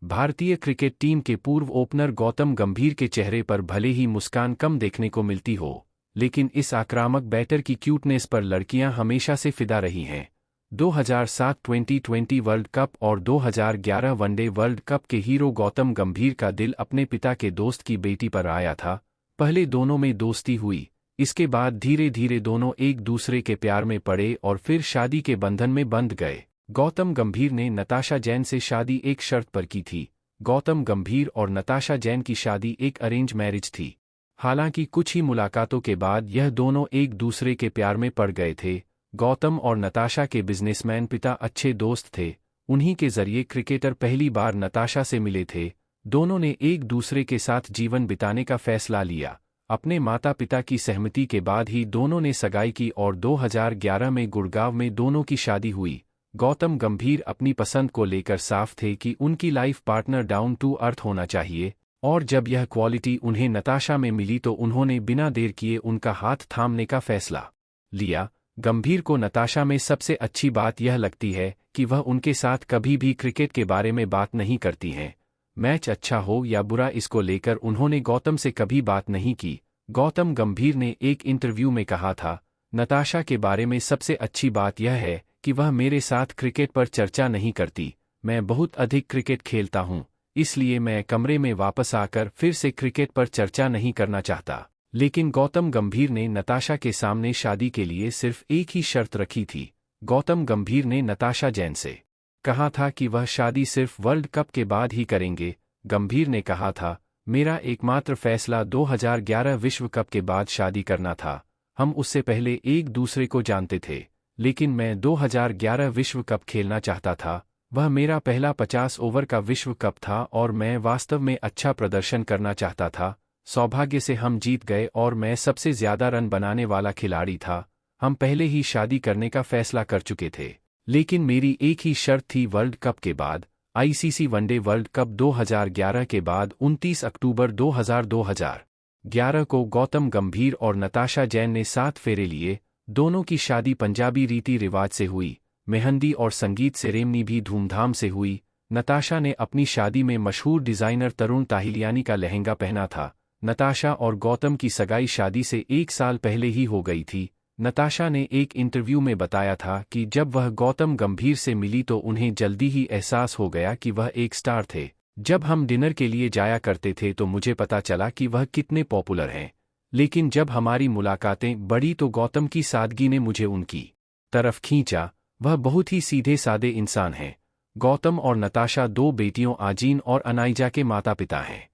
भारतीय cricket team के पूर्व ओपनर गौतम गंभीर के चेहरे पर भले ही मुस्कान कम देखने को मिलती हो, लेकिन इस आक्रामक बैटर की क्यूटनेस पर लड़कियां हमेशा से फिदा रही हैं। 2007 टी20 वर्ल्ड कप और 2011 वनडे वर्ल्ड कप के हीरो गौतम गंभीर का दिल अपने पिता के दोस्त की बेटी पर आया था। पहले दोनों में दोस्ती हुई, इसके बाद धीरे धीरे दोनों एक दूसरे के प्यार में पड़े और फिर शादी के बंधन में बंध गए। गौतम गंभीर ने नताशा जैन से शादी एक शर्त पर की थी। गौतम गंभीर और नताशा जैन की शादी एक अरेंज मैरिज थी। हालांकि कुछ ही मुलाकातों के बाद यह दोनों एक दूसरे के प्यार में पड़ गए थे। गौतम और नताशा के बिजनेसमैन पिता अच्छे दोस्त थे। उन्हीं के जरिए क्रिकेटर पहली बार नताशा से मिले थे। दोनों ने एक दूसरे के साथ जीवन बिताने का फैसला लिया। अपने माता पिता की सहमति के बाद ही दोनों ने सगाई की और 2011 में गुड़गांव में दोनों की शादी हुई। गौतम गंभीर अपनी पसंद को लेकर साफ थे कि उनकी life partner down to earth होना चाहिए, और जब यह क्वालिटी उन्हें नताशा में मिली तो उन्होंने बिना देर किए उनका हाथ थामने का फैसला लिया। गंभीर को नताशा में सबसे अच्छी बात यह लगती है कि वह उनके साथ कभी भी क्रिकेट के बारे में बात नहीं करती हैं। मैच अच्छा हो या बुरा, इसको लेकर उन्होंने गौतम से कभी बात नहीं की। गौतम गंभीर ने एक इंटरव्यू में कहा था, नताशा के बारे में सबसे अच्छी बात यह है कि वह मेरे साथ क्रिकेट पर चर्चा नहीं करती। मैं बहुत अधिक क्रिकेट खेलता हूं, इसलिए मैं कमरे में वापस आकर फिर से क्रिकेट पर चर्चा नहीं करना चाहता। लेकिन गौतम गंभीर ने नताशा के सामने शादी के लिए सिर्फ एक ही शर्त रखी थी। गौतम गंभीर ने नताशा जैन से कहा था कि वह शादी सिर्फ वर्ल्ड कप के बाद ही करेंगे। गंभीर ने कहा था, मेरा एकमात्र फैसला 2011 विश्व कप के बाद शादी करना था। हम उससे पहले एक दूसरे को जानते थे, लेकिन मैं 2011 विश्व कप खेलना चाहता था। वह मेरा पहला 50 ओवर का विश्व कप था और मैं वास्तव में अच्छा प्रदर्शन करना चाहता था। सौभाग्य से हम जीत गए और मैं सबसे ज्यादा रन बनाने वाला खिलाड़ी था। हम पहले ही शादी करने का फैसला कर चुके थे, लेकिन मेरी एक ही शर्त थी, वर्ल्ड कप के बाद, आईसीसी वनडे वर्ल्ड कप 2011 के बाद 29 अक्टूबर 2011 को गौतम गंभीर और नताशा जैन ने 7 फेरे लिए। दोनों की शादी पंजाबी रीति रिवाज से हुई। मेहंदी और संगीत सेरेमनी भी धूमधाम से हुई। नताशा ने अपनी शादी में मशहूर डिजाइनर तरुण ताहिलियानी का लहंगा पहना था। नताशा और गौतम की सगाई शादी से 1 साल पहले ही हो गई थी। नताशा ने एक इंटरव्यू में बताया था कि जब वह गौतम गंभीर से मिली तो उन्हें जल्दी ही एहसास हो गया कि वह एक स्टार थे। जब हम डिनर के लिए जाया करते थे तो मुझे पता चला कि वह कितने पॉपुलर हैं, लेकिन जब हमारी मुलाकातें बढ़ी तो गौतम की सादगी ने मुझे उनकी तरफ खींचा। वह बहुत ही सीधे सादे इंसान हैं। गौतम और नताशा 2 बेटियों आजीन और अनाइजा के माता पिता हैं।